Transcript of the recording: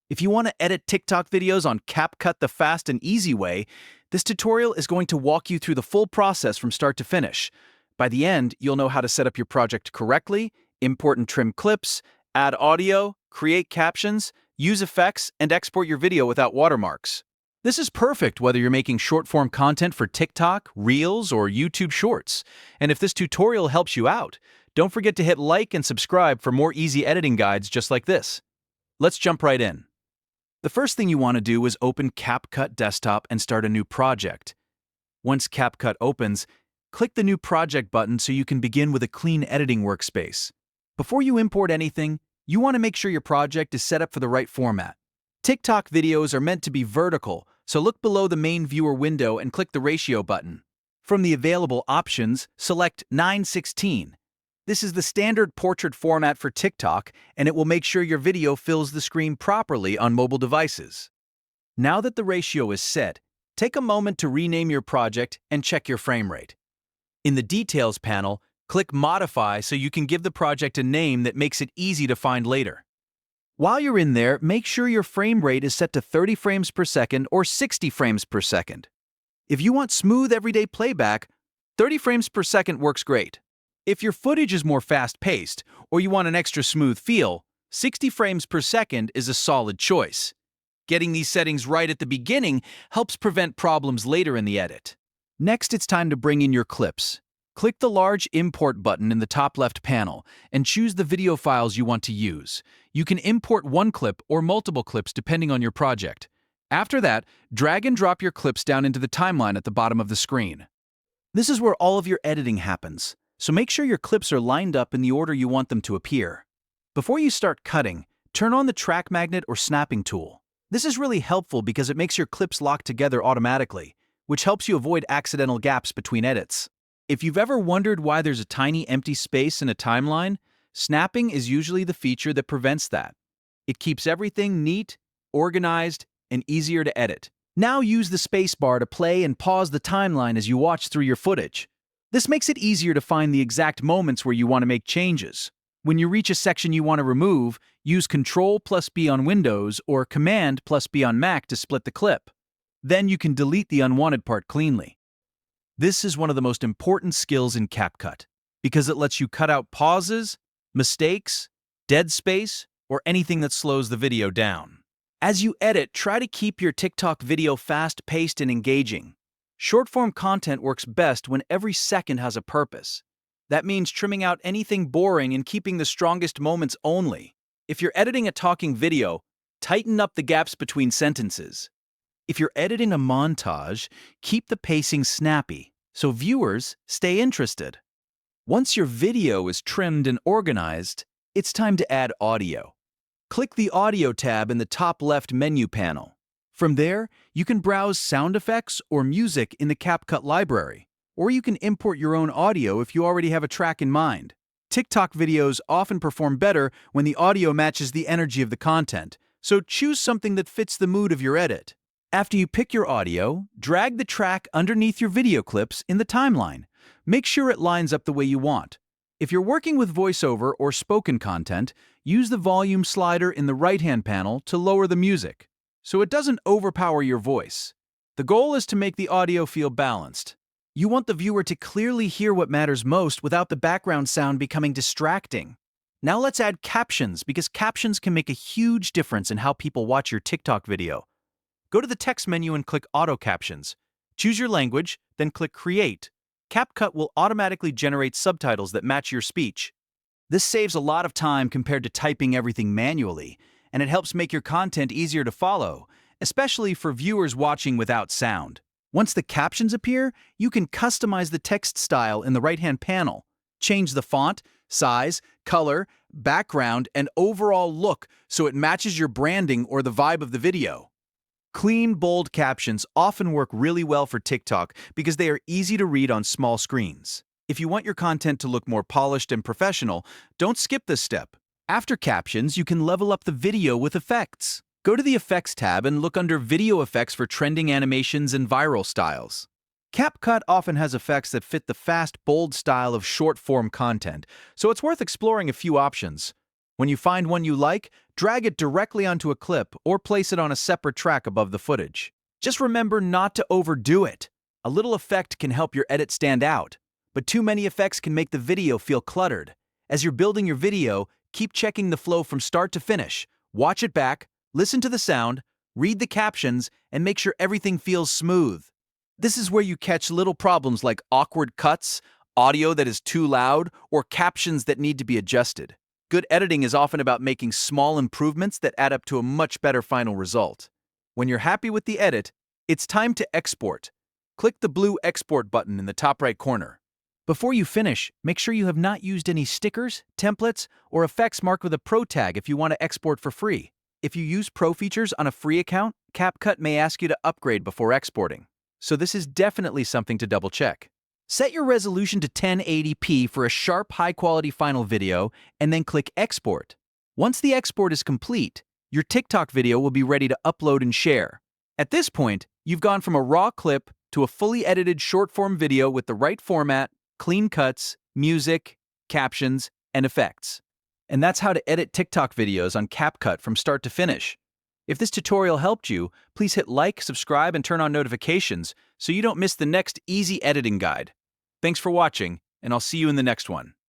If you want to edit TikTok videos on CapCut the fast and easy way, this tutorial is going to walk you through the full process from start to finish. By the end, you'll know how to set up your project correctly, import and trim clips, add audio, create captions, use effects, and export your video without watermarks. This is perfect whether you're making short-form content for TikTok, Reels, or YouTube Shorts. And if this tutorial helps you out, don't forget to hit like and subscribe for more easy editing guides just like this. Let's jump right in. The first thing you want to do is open CapCut Desktop and start a new project. Once CapCut opens, click the New Project button so you can begin with a clean editing workspace. Before you import anything, you want to make sure your project is set up for the right format. TikTok videos are meant to be vertical, so look below the main viewer window and click the Ratio button. From the available options, select 9:16. This is the standard portrait format for TikTok, and it will make sure your video fills the screen properly on mobile devices. Now that the ratio is set, take a moment to rename your project and check your frame rate. In the Details panel, click Modify so you can give the project a name that makes it easy to find later. While you're in there, make sure your frame rate is set to 30 frames per second or 60 frames per second. If you want smooth everyday playback, 30 frames per second works great. If your footage is more fast-paced or you want an extra smooth feel, 60 frames per second is a solid choice. Getting these settings right at the beginning helps prevent problems later in the edit. Next, it's time to bring in your clips. Click the large Import button in the top left panel and choose the video files you want to use. You can import one clip or multiple clips depending on your project. After that, drag and drop your clips down into the timeline at the bottom of the screen. This is where all of your editing happens, so make sure your clips are lined up in the order you want them to appear. Before you start cutting, turn on the track magnet or snapping tool. This is really helpful because it makes your clips lock together automatically, which helps you avoid accidental gaps between edits. If you've ever wondered why there's a tiny empty space in a timeline, snapping is usually the feature that prevents that. It keeps everything neat, organized, and easier to edit. Now use the spacebar to play and pause the timeline as you watch through your footage. This makes it easier to find the exact moments where you want to make changes. When you reach a section you want to remove, use Ctrl+B on Windows or Command+B on Mac to split the clip. Then you can delete the unwanted part cleanly. This is one of the most important skills in CapCut because it lets you cut out pauses, mistakes, dead space, or anything that slows the video down. As you edit, try to keep your TikTok video fast-paced and engaging. Short-form content works best when every second has a purpose. That means trimming out anything boring and keeping the strongest moments only. If you're editing a talking video, tighten up the gaps between sentences. If you're editing a montage, keep the pacing snappy so viewers stay interested. Once your video is trimmed and organized, it's time to add audio. Click the Audio tab in the top left menu panel. From there, you can browse sound effects or music in the CapCut library, or you can import your own audio if you already have a track in mind. TikTok videos often perform better when the audio matches the energy of the content, so choose something that fits the mood of your edit. After you pick your audio, drag the track underneath your video clips in the timeline. Make sure it lines up the way you want. If you're working with voiceover or spoken content, use the volume slider in the right-hand panel to lower the music, so it doesn't overpower your voice. The goal is to make the audio feel balanced. You want the viewer to clearly hear what matters most without the background sound becoming distracting. Now let's add captions because captions can make a huge difference in how people watch your TikTok video. Go to the text menu and click Auto Captions. Choose your language, then click Create. CapCut will automatically generate subtitles that match your speech. This saves a lot of time compared to typing everything manually, and it helps make your content easier to follow, especially for viewers watching without sound. Once the captions appear, you can customize the text style in the right-hand panel. Change the font, size, color, background, and overall look so it matches your branding or the vibe of the video. Clean, bold captions often work really well for TikTok because they are easy to read on small screens. If you want your content to look more polished and professional, don't skip this step. After captions, you can level up the video with effects. Go to the Effects tab and look under Video Effects for trending animations and viral styles. CapCut often has effects that fit the fast, bold style of short-form content, so it's worth exploring a few options. When you find one you like, Drag it directly onto a clip or place it on a separate track above the footage. Just remember not to overdo it. A little effect can help your edit stand out, but too many effects can make the video feel cluttered. As you're building your video, keep checking the flow from start to finish. Watch it back, listen to the sound, read the captions, and make sure everything feels smooth. This is where you catch little problems like awkward cuts, audio that is too loud, or captions that need to be adjusted. Good editing is often about making small improvements that add up to a much better final result. When you're happy with the edit, it's time to export. Click the blue export button in the top right corner. Before you finish, make sure you have not used any stickers, templates, or effects marked with a Pro tag if you want to export for free. If you use Pro features on a free account, CapCut may ask you to upgrade before exporting. So this is definitely something to double check. Set your resolution to 1080p for a sharp, high-quality final video, and then click Export. Once the export is complete, your TikTok video will be ready to upload and share. At this point, you've gone from a raw clip to a fully edited short-form video with the right format, clean cuts, music, captions, and effects. And that's how to edit TikTok videos on CapCut from start to finish. If this tutorial helped you, please hit like, subscribe, and turn on notifications so you don't miss the next easy editing guide. Thanks for watching, and I'll see you in the next one.